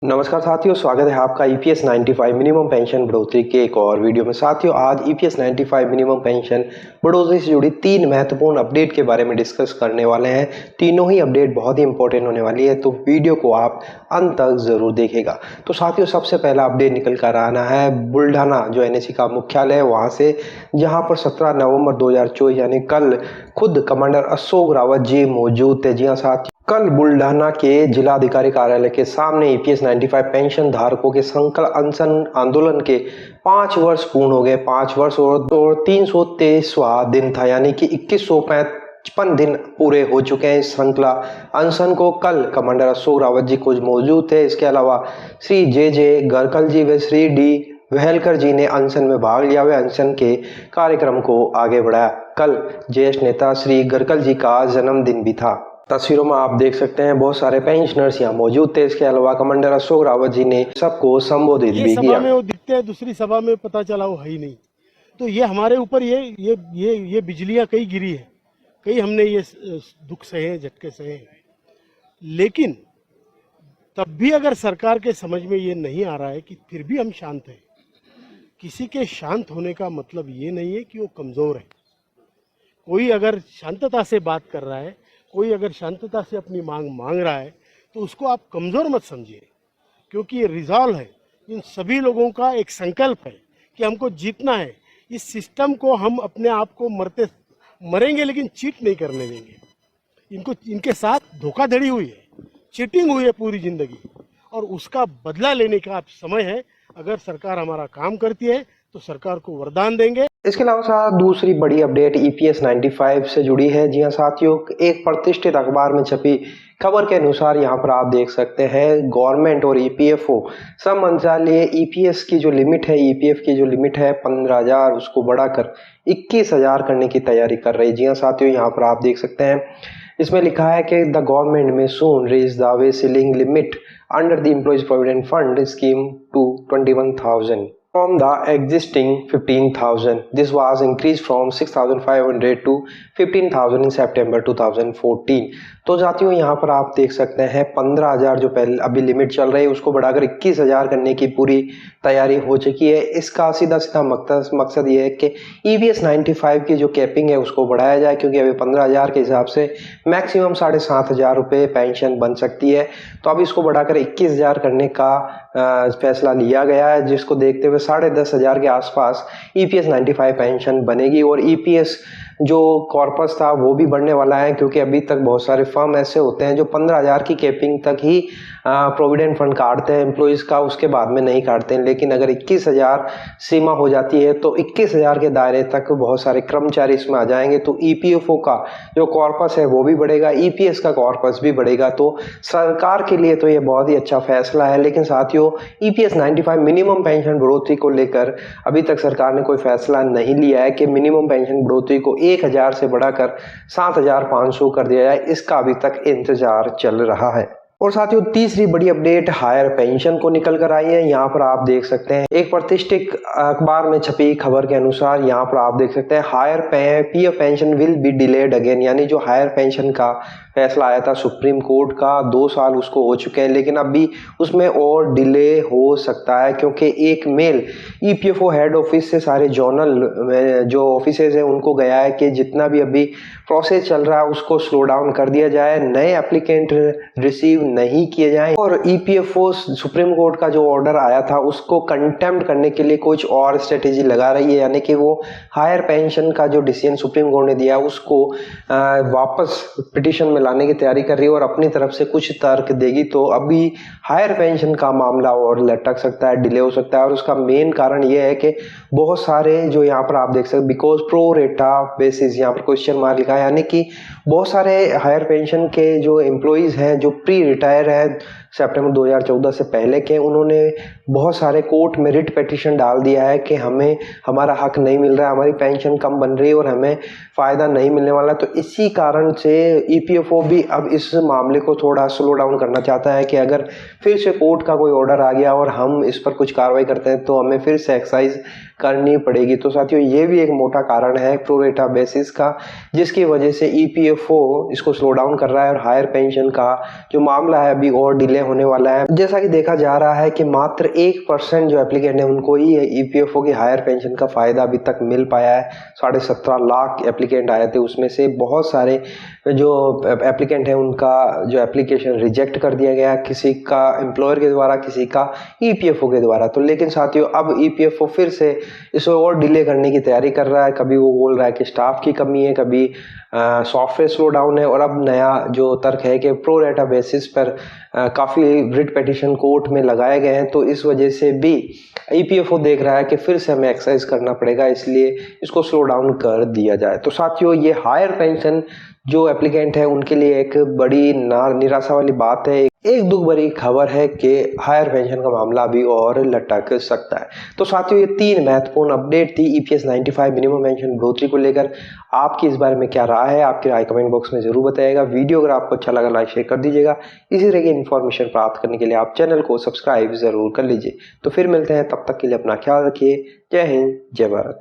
नमस्कार साथियों, स्वागत है आपका ईपीएस 95 मिनिमम पेंशन बढ़ोतरी के एक और वीडियो में। साथियों, आज ईपीएस 95 मिनिमम पेंशन बढ़ोतरी से जुड़ी 3 महत्वपूर्ण अपडेट के बारे में डिस्कस करने वाले हैं। तीनों ही अपडेट बहुत ही इंपॉर्टेंट होने वाली है, तो वीडियो को आप अंत तक जरूर देखेगा। तो साथियों, सबसे पहला अपडेट निकल कर आना है बुल्ढाना जो एनएससी का मुख्यालय है वहाँ से, जहाँ पर 17 नवंबर 2024 यानी कल खुद कमांडर अशोक रावत जी मौजूद थे। जी हाँ साथियों, कल बुल्ढाना के जिलाधिकारी कार्यालय के सामने ईपीएस 95 पेंशन धारकों के संकल्प अनशन आंदोलन के 5 वर्ष पूर्ण हो गए। 5 वर्ष और 323वां दिन था, यानी कि 2155 दिन पूरे हो चुके हैं इस श्रृंखला अनशन को। कल कमांडर अशोक रावत जी कुछ मौजूद थे। इसके अलावा श्री जे गरकल जी व श्री डी वहेलकर जी ने अनशन में भाग लिया। वे अनशन के कार्यक्रम को आगे बढ़ाया। कल ज्येष्ठ नेता श्री गरकल जी का जन्मदिन भी था। तस्वीरों में आप देख सकते हैं बहुत सारे पेंशनर्स यहाँ मौजूद थे। इसके अलावा कमांडर अशोक रावत जी ने सबको संबोधित भी किया। सभा में वो दिखते हैं, दूसरी सभा में पता चला वो है ही नहीं। तो ये हमारे ऊपर ये बिजलियां कई गिरी है, कई हमने ये दुख सहे, झटके सहे, लेकिन तब भी अगर सरकार के समझ में ये नहीं आ रहा है कि फिर भी हम शांत हैं। किसी के शांत होने का मतलब ये नहीं है कि वो कमजोर है। कोई अगर शांतता से बात कर रहा है, कोई अगर शांतता से अपनी मांग रहा है, तो उसको आप कमजोर मत समझिए, क्योंकि ये रिजॉल्व है। इन सभी लोगों का एक संकल्प है कि हमको जीतना है। इस सिस्टम को हम अपने आप को मरेंगे लेकिन चीट नहीं करने देंगे। इनके साथ धोखाधड़ी हुई है, चीटिंग हुई है पूरी जिंदगी, और उसका बदला लेने का अब समय है। अगर सरकार हमारा काम करती है तो सरकार को वरदान देंगे। इसके अलावा दूसरी बड़ी अपडेट ईपीएस 95 से जुड़ी है। जी हाँ साथियों, एक प्रतिष्ठित अखबार में छपी खबर के अनुसार यहाँ पर आप देख सकते हैं गवर्नमेंट और ईपीएफओ सब मंत्रालय ईपीएस की जो लिमिट है, ईपीएफ की जो लिमिट है 15,000 उसको बढ़ाकर 21,000 करने की तैयारी कर रही है। जी हाँ साथियों, यहाँ पर आप देख सकते हैं इसमें लिखा है कि the government may soon raise the wage ceiling limit under the employees provident fund scheme to 21,000 from the existing 15,000. This was increased from 6,500 to 15,000 in September 2014. तो साथियों, यहाँ पर आप देख सकते हैं 15,000 जो पहले अभी लिमिट चल रही है उसको बढ़ाकर 21,000 करने की पूरी तैयारी हो चुकी है। इसका सीधा सीधा मकसद ये है कि ईपीएस 95 की जो कैपिंग है उसको बढ़ाया जाए, क्योंकि अभी 15,000 के हिसाब से मैक्सिमम 7,500 रुपये पेंशन बन सकती है। तो अब इसको बढ़ाकर 21,000 करने का फैसला लिया गया है, जिसको देखते हुए 10,500 के आसपास ईपीएस 95 पेंशन बनेगी। और ईपीएस जो कॉर्पस था वो भी बढ़ने वाला है, क्योंकि अभी तक बहुत सारे फर्म ऐसे होते हैं जो 15,000 की कैपिंग तक ही प्रोविडेंट फंड काटते हैं एम्प्लॉइज़ का, उसके बाद में नहीं काटते हैं। लेकिन अगर 21,000 सीमा हो जाती है तो 21,000 के दायरे तक बहुत सारे कर्मचारी इसमें आ जाएंगे। तो ईपीएफओ का जो कॉर्पस है वो भी बढ़ेगा, ईपीएस का कॉर्पस भी बढ़ेगा। तो सरकार के लिए तो ये बहुत ही अच्छा फैसला है। लेकिन साथियों, ईपीएस 95 मिनिमम पेंशन बढ़ोतरी को लेकर अभी तक सरकार ने कोई फैसला नहीं लिया है कि मिनिमम पेंशन बढ़ोतरी को 1,000 से बढ़ाकर 7,500 कर दिया जाए। इसका अभी तक इंतजार चल रहा है। और साथियों, तीसरी बड़ी अपडेट हायर पेंशन को निकल कर आई है। यहाँ पर आप देख सकते हैं एक प्रतिष्ठित अखबार में छपी खबर के अनुसार यहाँ पर आप देख सकते हैं higher PF pension will be delayed again, यानी जो हायर पेंशन का फैसला आया था सुप्रीम कोर्ट का, 2 साल उसको हो चुके हैं, लेकिन अभी उसमें और डिले हो सकता है, क्योंकि एक मेल ईपीएफओ हेड ऑफिस से सारे जोनल जो ऑफिसेज हैं उनको गया है कि जितना भी अभी प्रोसेस चल रहा है उसको स्लो डाउन कर दिया जाए, नए एप्लीकेंट रिसीव नहीं किए जाएं। और ईपीएफओ सुप्रीम कोर्ट का जो ऑर्डर आया था उसको कंटेम्प्ट करने के लिए कुछ और स्ट्रेटेजी लगा रही है, यानी कि वो हायर पेंशन का जो डिसीजन सुप्रीम कोर्ट ने दिया उसको वापस पिटीशन में लाने की तैयारी कर रही है और अपनी तरफ से कुछ तर्क देगी। तो अभी हायर पेंशन का मामला और लटक सकता है, डिले हो सकता है। और उसका मेन कारण ये है कि बहुत सारे जो यहाँ पर आप देख सकते बिकॉज प्रो रेटा बेसिस, यहाँ पर क्वेश्चन मार्क लिखा है, यानी कि बहुत सारे हायर पेंशन के जो एम्प्लॉइज हैं जो प्री रिटायर है सितंबर 2014 से पहले के, उन्होंने बहुत सारे कोर्ट में रिट पिटीशन डाल दिया है कि हमें हमारा हक नहीं मिल रहा है, हमारी पेंशन कम बन रही है और हमें फ़ायदा नहीं मिलने वाला। तो इसी कारण से ईपीएफओ भी अब इस मामले को थोड़ा स्लो डाउन करना चाहता है कि अगर फिर से कोर्ट का कोई ऑर्डर आ गया और हम इस पर कुछ कार्रवाई करते हैं तो हमें फिर से एक्सरसाइज करनी पड़ेगी। तो साथियों, ये भी एक मोटा कारण है प्रो रेटा बेसिस का, जिसकी वजह से ईपीएफओ इसको स्लो डाउन कर रहा है और हायर पेंशन का जो मामला है अभी और डिले डिले होने वाला है। जैसा कि देखा जा रहा है कि मात्र 1% जो एप्लीकेंट है उनको ही ईपीएफओ की हायर पेंशन का फायदा अभी तक मिल पाया है। 17.5 लाख एप्लीकेंट आए थे, उसमें से बहुत सारे जो एप्लीकेंट है उनका जो एप्लीकेशन रिजेक्ट कर दिया गया, किसी का एम्प्लॉयर के द्वारा, किसी का ईपीएफओ के द्वारा। तो लेकिन साथियों अब ईपीएफओ फिर से इसे और डिले करने की तैयारी कर रहा है। कभी वो बोल रहा है कि स्टाफ की कमी है, कभी सॉफ्टवेयर स्लो डाउन है, और अब नया जो तर्क है कि प्रो रेटा बेसिस पर काफ़ी रिट पिटीशन कोर्ट में लगाए गए हैं। तो इस वजह से भी ईपीएफओ देख रहा है कि फिर से हमें एक्सरसाइज करना पड़ेगा, इसलिए इसको स्लो डाउन कर दिया जाए। तो साथियों ये हायर पेंशन जो एप्लीकेंट है उनके लिए एक बड़ी निराशा वाली बात है, एक दुख भरी खबर है कि हायर पेंशन का मामला अभी और लटक सकता है। तो साथियों ये 3 महत्वपूर्ण अपडेट थी ईपीएस 95 मिनिमम पेंशन बढ़ोतरी को लेकर। आपकी इस बारे में क्या राय है, आपकी राय कमेंट बॉक्स में जरूर बताइएगा। वीडियो अगर आपको अच्छा लगा लाइक शेयर कर दीजिएगा। इसी तरह की इन्फॉर्मेशन प्राप्त करने के लिए आप चैनल को सब्सक्राइब जरूर कर लीजिए। तो फिर मिलते हैं, तब तक के लिए अपना ख्याल रखिए। जय हिंद, जय भारत।